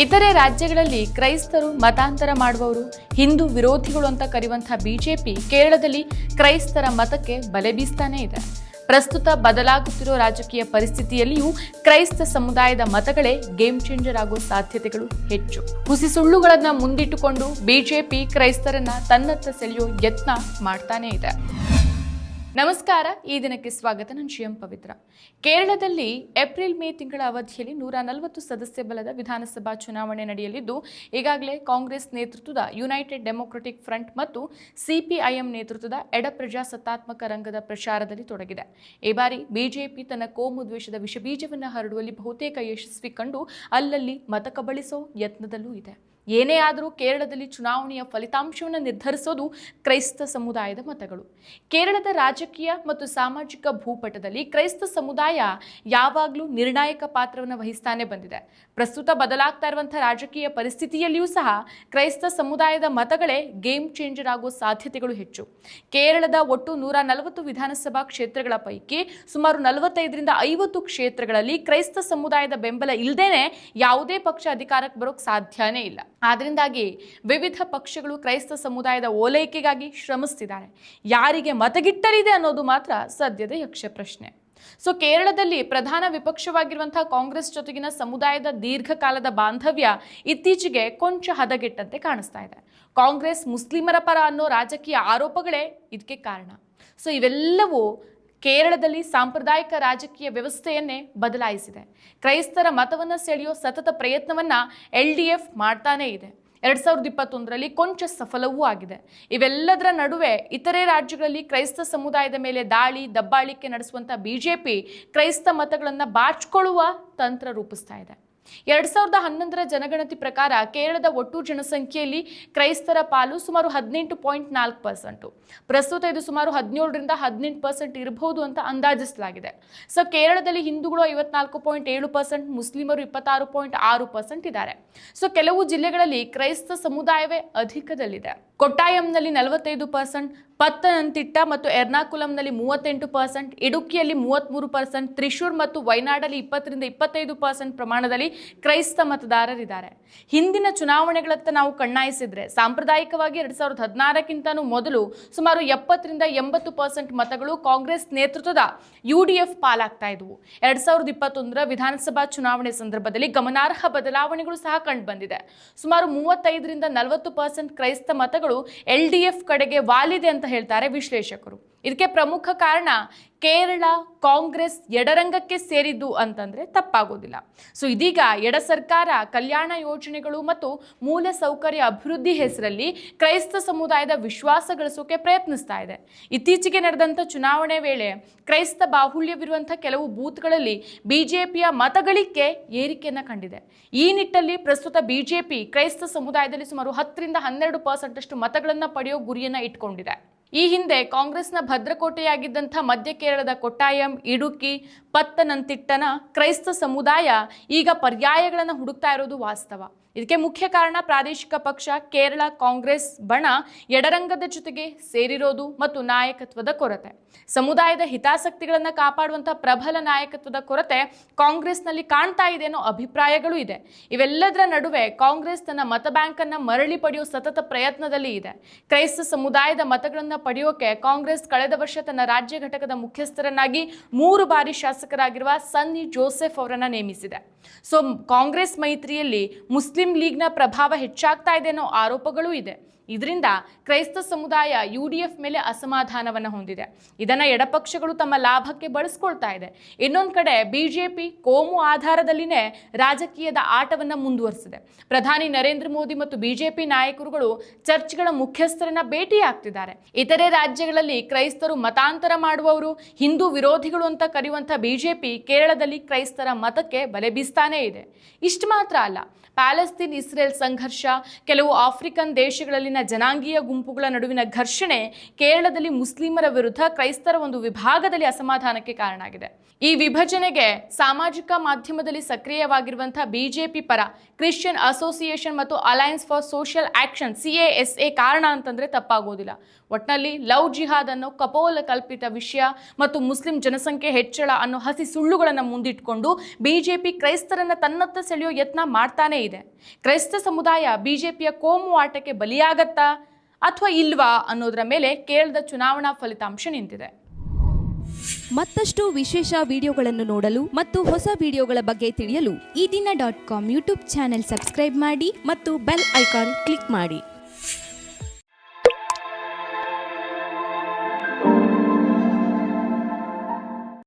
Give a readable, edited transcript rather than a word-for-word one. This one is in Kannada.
ಇತರೆ ರಾಜ್ಯಗಳಲ್ಲಿ ಕ್ರೈಸ್ತರು ಮತಾಂತರ ಮಾಡುವವರು, ಹಿಂದೂ ವಿರೋಧಿಗಳು ಅಂತ ಕರೆಯುವಂತಹ ಬಿಜೆಪಿ ಕೇರಳದಲ್ಲಿ ಕ್ರೈಸ್ತರ ಮತಕ್ಕೆ ಬಲೆ ಬೀಸ್ತಾನೇ ಇದೆ. ಪ್ರಸ್ತುತ ಬದಲಾಗುತ್ತಿರೋ ರಾಜಕೀಯ ಪರಿಸ್ಥಿತಿಯಲ್ಲಿಯೂ ಕ್ರೈಸ್ತ ಸಮುದಾಯದ ಮತಗಳೇ ಗೇಮ್ ಚೇಂಜರ್ ಆಗೋ ಸಾಧ್ಯತೆಗಳು ಹೆಚ್ಚು. ಹುಸಿ ಸುಳ್ಳುಗಳನ್ನ ಮುಂದಿಟ್ಟುಕೊಂಡು ಬಿಜೆಪಿ ಕ್ರೈಸ್ತರನ್ನ ತನ್ನತ್ತ ಸೆಳೆಯೋ ಯತ್ನ ಮಾಡ್ತಾನೇ ಇದೆ. ನಮಸ್ಕಾರ, ಈ ದಿನಕ್ಕೆ ಸ್ವಾಗತ. ನಾನು ಶ್ರೀಯಂ ಪವಿತ್ರ. ಕೇರಳದಲ್ಲಿ ಏಪ್ರಿಲ್-ಮೇ ತಿಂಗಳ ಅವಧಿಯಲ್ಲಿ 140 ಸದಸ್ಯ ಬಲದ ವಿಧಾನಸಭಾ ಚುನಾವಣೆ ನಡೆಯಲಿದ್ದು, ಈಗಾಗಲೇ ಕಾಂಗ್ರೆಸ್ ನೇತೃತ್ವದ ಯುನೈಟೆಡ್ ಡೆಮೊಕ್ರೆಟಿಕ್ ಫ್ರಂಟ್ ಮತ್ತು ಸಿಪಿಐಎಂ ನೇತೃತ್ವದ ಎಡ ಪ್ರಜಾಸತ್ತಾತ್ಮಕ ರಂಗದ ಪ್ರಚಾರದಲ್ಲಿ ತೊಡಗಿದೆ. ಈ ಬಾರಿ ಬಿಜೆಪಿ ತನ್ನ ಕೋಮು ದ್ವೇಷದ ವಿಷಬೀಜವನ್ನು ಹರಡುವಲ್ಲಿ ಬಹುತೇಕ ಯಶಸ್ವಿ ಕಂಡು ಅಲ್ಲಲ್ಲಿ ಮತ ಕಬಳಿಸೋ ಯತ್ನದಲ್ಲೂ ಇದೆ. ಏನೇ ಆದರೂ ಕೇರಳದಲ್ಲಿ ಚುನಾವಣೆಯ ಫಲಿತಾಂಶವನ್ನು ನಿರ್ಧರಿಸೋದು ಕ್ರೈಸ್ತ ಸಮುದಾಯದ ಮತಗಳು. ಕೇರಳದ ರಾಜಕೀಯ ಮತ್ತು ಸಾಮಾಜಿಕ ಭೂಪಟದಲ್ಲಿ ಕ್ರೈಸ್ತ ಸಮುದಾಯ ಯಾವಾಗಲೂ ನಿರ್ಣಾಯಕ ಪಾತ್ರವನ್ನು ವಹಿಸ್ತಾನೆ ಬಂದಿದೆ. ಪ್ರಸ್ತುತ ಬದಲಾಗ್ತಾ ಇರುವಂತಹ ರಾಜಕೀಯ ಪರಿಸ್ಥಿತಿಯಲ್ಲಿಯೂ ಸಹ ಕ್ರೈಸ್ತ ಸಮುದಾಯದ ಮತಗಳೇ ಗೇಮ್ ಚೇಂಜರ್ ಆಗೋ ಸಾಧ್ಯತೆಗಳು ಹೆಚ್ಚು. ಕೇರಳದ ಒಟ್ಟು 140 ವಿಧಾನಸಭಾ ಕ್ಷೇತ್ರಗಳ ಪೈಕಿ ಸುಮಾರು 45-50 ಕ್ಷೇತ್ರಗಳಲ್ಲಿ ಕ್ರೈಸ್ತ ಸಮುದಾಯದ ಬೆಂಬಲ ಇಲ್ಲದೇನೆ ಯಾವುದೇ ಪಕ್ಷ ಅಧಿಕಾರಕ್ಕೆ ಬರೋಕ್ ಸಾಧ್ಯನೇ ಇಲ್ಲ. ಆದ್ದರಿಂದಾಗಿ ವಿವಿಧ ಪಕ್ಷಗಳು ಕ್ರೈಸ್ತ ಸಮುದಾಯದ ಓಲೈಕೆಗಾಗಿ ಶ್ರಮಿಸ್ತಿದ್ದಾರೆ. ಯಾರಿಗೆ ಮತಗಿಟ್ಟಲಿದೆ ಅನ್ನೋದು ಮಾತ್ರ ಸದ್ಯದ ಯಕ್ಷ ಪ್ರಶ್ನೆ. ಕೇರಳದಲ್ಲಿ ಪ್ರಧಾನ ವಿಪಕ್ಷವಾಗಿರುವಂತಹ ಕಾಂಗ್ರೆಸ್ ಜೊತೆಗಿನ ಸಮುದಾಯದ ದೀರ್ಘಕಾಲದ ಬಾಂಧವ್ಯ ಇತ್ತೀಚೆಗೆ ಕೊಂಚ ಹದಗೆಟ್ಟಂತೆ ಕಾಣಿಸ್ತಾ ಇದೆ. ಕಾಂಗ್ರೆಸ್ ಮುಸ್ಲಿಮರ ಪರ ಅನ್ನೋ ರಾಜಕೀಯ ಆರೋಪಗಳೇ ಇದಕ್ಕೆ ಕಾರಣ. ಇವೆಲ್ಲವೂ ಕೇರಳದಲ್ಲಿ ಸಾಂಪ್ರದಾಯಿಕ ರಾಜಕೀಯ ವ್ಯವಸ್ಥೆಯನ್ನೇ ಬದಲಾಯಿಸಿದೆ. ಕ್ರೈಸ್ತರ ಮತವನ್ನು ಸೆಳೆಯೋ ಸತತ ಪ್ರಯತ್ನವನ್ನ LDF ಮಾಡ್ತಾನೇ ಇದೆ. 2021ರಲ್ಲಿ ಕೊಂಚ ಸಫಲವೂ ಆಗಿದೆ. ಇವೆಲ್ಲದರ ನಡುವೆ ಇತರೆ ರಾಜ್ಯಗಳಲ್ಲಿ ಕ್ರೈಸ್ತ ಸಮುದಾಯದ ಮೇಲೆ ದಾಳಿ ದಬ್ಬಾಳಿಕೆ ನಡೆಸುವಂತ ಬಿಜೆಪಿ ಕ್ರೈಸ್ತ ಮತಗಳನ್ನು ಬಾಚಿಕೊಳ್ಳುವ ತಂತ್ರ ರೂಪಿಸ್ತಾ ಇದೆ. 2011ರ ಜನಗಣತಿ ಪ್ರಕಾರ ಕೇರಳದ ಒಟ್ಟು ಜನಸಂಖ್ಯೆಯಲ್ಲಿ ಕ್ರೈಸ್ತರ ಪಾಲು ಸುಮಾರು 18.4%. ಪ್ರಸ್ತುತ ಇದು ಸುಮಾರು 17-18% ಇರಬಹುದು ಅಂತ ಅಂದಾಜಿಸಲಾಗಿದೆ. ಕೇರಳದಲ್ಲಿ ಹಿಂದೂಗಳು 54.7%, ಮುಸ್ಲಿಮರು 26.6% ಇದ್ದಾರೆ. ಕೆಲವು ಜಿಲ್ಲೆಗಳಲ್ಲಿ ಕ್ರೈಸ್ತ ಸಮುದಾಯವೇ ಅಧಿಕದಲ್ಲಿದೆ. ಕೊಟ್ಟಾಯಂನಲ್ಲಿ 45%, ಪತ್ತನಂತಿಟ್ಟ ಮತ್ತು ಎರ್ನಾಕುಲಂನಲ್ಲಿ 38%, ಇಡುಕ್ಕಿಯಲ್ಲಿ 33%, ತ್ರಿಶೂರ್ ಮತ್ತು ವಯನಾಡಲ್ಲಿ 20-25% ಪ್ರಮಾಣದಲ್ಲಿ ಕ್ರೈಸ್ತ ಮತದಾರರಿದ್ದಾರೆ. ಹಿಂದಿನ ಚುನಾವಣೆಗಳತ್ತ ನಾವು ಕಣ್ಣಾಯಿಸಿದ್ರೆ ಸಾಂಪ್ರದಾಯಿಕವಾಗಿ 2016ಕ್ಕಿಂತನೂ ಮೊದಲು ಸುಮಾರು 70-80% ಮತಗಳು ಕಾಂಗ್ರೆಸ್ ನೇತೃತ್ವದ UDF ಪಾಲಾಗ್ತಾ ಇದ್ವು. 2021ರ ವಿಧಾನಸಭಾ ಚುನಾವಣೆ ಸಂದರ್ಭದಲ್ಲಿ ಗಮನಾರ್ಹ ಬದಲಾವಣೆಗಳು ಸಹ ಕಂಡು ಬಂದಿದೆ. ಸುಮಾರು 35-40% ಕ್ರೈಸ್ತ ಮತಗಳು LDF ಕಡೆಗೆ ವಾಲಿದೆ ಅಂತ ಹೇಳ್ತಾರೆ ವಿಶ್ಲೇಷಕರು. ಇದಕ್ಕೆ ಪ್ರಮುಖ ಕಾರಣ ಕೇರಳ ಕಾಂಗ್ರೆಸ್ ಎಡರಂಗಕ್ಕೆ ಸೇರಿದ್ದು ಅಂತಂದ್ರೆ ತಪ್ಪಾಗೋದಿಲ್ಲ. ಇದೀಗ ಎಡ ಸರ್ಕಾರ ಕಲ್ಯಾಣ ಯೋಜನೆಗಳು ಮತ್ತು ಮೂಲ ಸೌಕರ್ಯ ಅಭಿವೃದ್ಧಿ ಹೆಸರಲ್ಲಿ ಕ್ರೈಸ್ತ ಸಮುದಾಯದ ವಿಶ್ವಾಸ ಗಳಿಸೋಕೆ ಪ್ರಯತ್ನಿಸ್ತಾ ಇದೆ. ಇತ್ತೀಚೆಗೆ ನಡೆದಂತ ಚುನಾವಣೆ ವೇಳೆ ಕ್ರೈಸ್ತ ಬಾಹುಳ್ಯವಿರುವಂತಹ ಕೆಲವು ಬೂತ್ಗಳಲ್ಲಿ ಬಿಜೆಪಿಯ ಮತಗಳಿಕೆ ಏರಿಕೆಯನ್ನ ಕಂಡಿದೆ. ಈ ನಿಟ್ಟಲ್ಲಿ ಪ್ರಸ್ತುತ ಬಿಜೆಪಿ ಕ್ರೈಸ್ತ ಸಮುದಾಯದಲ್ಲಿ ಸುಮಾರು 10-12% ಅಷ್ಟು ಮತಗಳನ್ನ ಪಡೆಯೋ ಗುರಿಯನ್ನ ಇಟ್ಕೊಂಡಿದೆ. ಈ ಹಿಂದೆ ಕಾಂಗ್ರೆಸ್ನ ಭದ್ರಕೋಟೆಯಾಗಿದ್ದಂಥ ಮಧ್ಯ ಕೇರಳದ ಕೊಟ್ಟಾಯಂ, ಇಡುಕ್ಕಿ, ಪತ್ತನಂತಿಟ್ಟನ ಕ್ರೈಸ್ತ ಸಮುದಾಯ ಈಗ ಪರ್ಯಾಯಗಳನ್ನು ಹುಡುಕ್ತಾ ಇರೋದು ವಾಸ್ತವ. ಇದಕ್ಕೆ ಮುಖ್ಯ ಕಾರಣ ಪ್ರಾದೇಶಿಕ ಪಕ್ಷ ಕೇರಳ ಕಾಂಗ್ರೆಸ್ ಬಣ ಎಡರಂಗದ ಜೊತೆಗೆ ಸೇರಿರೋದು ಮತ್ತು ನಾಯಕತ್ವದ ಕೊರತೆ. ಸಮುದಾಯದ ಹಿತಾಸಕ್ತಿಗಳನ್ನು ಕಾಪಾಡುವಂತಹ ಪ್ರಬಲ ನಾಯಕತ್ವದ ಕೊರತೆ ಕಾಂಗ್ರೆಸ್ನಲ್ಲಿ ಕಾಣ್ತಾ ಇದೆ ಅನ್ನೋ ಅಭಿಪ್ರಾಯಗಳು ಇದೆ. ಇವೆಲ್ಲದರ ನಡುವೆ ಕಾಂಗ್ರೆಸ್ ತನ್ನ ಮತ ಬ್ಯಾಂಕ್ ಅನ್ನ ಮರಳಿ ಪಡೆಯೋ ಸತತ ಪ್ರಯತ್ನದಲ್ಲಿ ಇದೆ. ಕ್ರೈಸ್ತ ಸಮುದಾಯದ ಮತಗಳನ್ನ ಪಡೆಯೋಕೆ ಕಾಂಗ್ರೆಸ್ ಕಳೆದ ವರ್ಷ ತನ್ನ ರಾಜ್ಯ ಘಟಕದ ಮುಖ್ಯಸ್ಥರನ್ನಾಗಿ 3 ಬಾರಿ ಶಾಸಕರಾಗಿರುವ ಸನ್ನಿ ಜೋಸೆಫ್ ಅವರನ್ನ ನೇಮಿಸಿದೆ. ಕಾಂಗ್ರೆಸ್ ಮೈತ್ರಿಯಲ್ಲಿ ಮುಸ್ಲಿಂ ಲೀಗ್ನ ಪ್ರಭಾವ ಹೆಚ್ಚಾಗ್ತಾ ಇದೆ ಅನ್ನೋ ಆರೋಪಗಳೂ ಇದೆ. ಇದರಿಂದ ಕ್ರೈಸ್ತ ಸಮುದಾಯ UDF ಮೇಲೆ ಅಸಮಾಧಾನವನ್ನ ಹೊಂದಿದೆ. ಇದನ್ನ ಎಡಪಕ್ಷಗಳು ತಮ್ಮ ಲಾಭಕ್ಕೆ ಬಳಸ್ಕೊಳ್ತಾ ಇದೆ. ಇನ್ನೊಂದು ಕಡೆ ಬಿಜೆಪಿ ಕೋಮು ಆಧಾರದಲ್ಲಿನೇ ರಾಜಕೀಯದ ಆಟವನ್ನ ಮುಂದುವರಿಸಿದೆ. ಪ್ರಧಾನಿ ನರೇಂದ್ರ ಮೋದಿ ಮತ್ತು ಬಿಜೆಪಿ ನಾಯಕರುಗಳು ಚರ್ಚ್ಗಳ ಮುಖ್ಯಸ್ಥರನ್ನ ಭೇಟಿಯಾಗ್ತಿದ್ದಾರೆ. ಇತರೆ ರಾಜ್ಯಗಳಲ್ಲಿ ಕ್ರೈಸ್ತರು ಮತಾಂತರ ಮಾಡುವವರು, ಹಿಂದೂ ವಿರೋಧಿಗಳು ಅಂತ ಕರೆಯುವಂತಹ ಬಿಜೆಪಿ ಕೇರಳದಲ್ಲಿ ಕ್ರೈಸ್ತರ ಮತಕ್ಕೆ ಬಲೆ ಬೀಸ್ತಾನೇ ಇದೆ. ಇಷ್ಟು ಮಾತ್ರ ಅಲ್ಲ, ಪ್ಯಾಲೆಸ್ತೀನ್ ಇಸ್ರೇಲ್ ಸಂಘರ್ಷ, ಕೆಲವು ಆಫ್ರಿಕನ್ ದೇಶಗಳಲ್ಲಿನ ಜನಾಂಗೀಯ ಗುಂಪುಗಳ ನಡುವಿನ ಘರ್ಷಣೆ ಕೇರಳದಲ್ಲಿ ಮುಸ್ಲಿಮರ ವಿರುದ್ಧ ಕ್ರೈಸ್ತರ ಒಂದು ವಿಭಾಗದಲ್ಲಿ ಅಸಮಾಧಾನಕ್ಕೆ ಕಾರಣ ಆಗಿದೆ. ಈ ವಿಭಜನೆಗೆ ಸಾಮಾಜಿಕ ಮಾಧ್ಯಮದಲ್ಲಿ ಸಕ್ರಿಯವಾಗಿರುವಂತಹ ಬಿಜೆಪಿ ಪರ ಕ್ರಿಶ್ಚಿಯನ್ ಅಸೋಸಿಯೇಷನ್ ಮತ್ತು alliance for social action CASA ಕಾರಣ ಅಂತಂದ್ರೆ ತಪ್ಪಾಗೋದಿಲ್ಲ. ಒಟ್ನಲ್ಲಿ ಲವ್ ಜಿಹಾದ್ ಅನ್ನೋ ಕಪೋಲ ಕಲ್ಪಿತ ವಿಷಯ ಮತ್ತು ಮುಸ್ಲಿಂ ಜನಸಂಖ್ಯೆ ಹೆಚ್ಚಳ ಅನ್ನೋ ಹಸಿ ಸುಳ್ಳುಗಳನ್ನು ಮುಂದಿಟ್ಕೊಂಡು ಬಿಜೆಪಿ ಕ್ರೈಸ್ತ ಕ್ರೈಸ್ತರನ್ನ ತನ್ನತ್ತ ಸೆಳೆಯೋ ಯತ್ನ ಮಾಡ್ತಾನೇ ಇದೆ. ಕ್ರೈಸ್ತ ಸಮುದಾಯ ಬಿಜೆಪಿಯ ಕೋಮು ಆಟಕ್ಕೆ ಬಲಿಯಾಗತ್ತಾ ಅಥವಾ ಇಲ್ವಾ ಅನ್ನೋದರ ಮೇಲೆ ಕೇರಳದ ಚುನಾವಣಾ ಫಲಿತಾಂಶ ನಿಂತಿದೆ. ಮತ್ತಷ್ಟು ವಿಶೇಷ ವಿಡಿಯೋಗಳನ್ನು ನೋಡಲು ಮತ್ತು ಹೊಸ ವಿಡಿಯೋಗಳ ಬಗ್ಗೆ ತಿಳಿಯಲು ಈ ದಿನ .com ಯೂಟ್ಯೂಬ್ ಚಾನೆಲ್ ಸಬ್ಸ್ಕ್ರೈಬ್ ಮಾಡಿ ಮತ್ತು ಬೆಲ್ ಐಕಾನ್ ಕ್ಲಿಕ್ ಮಾಡಿ.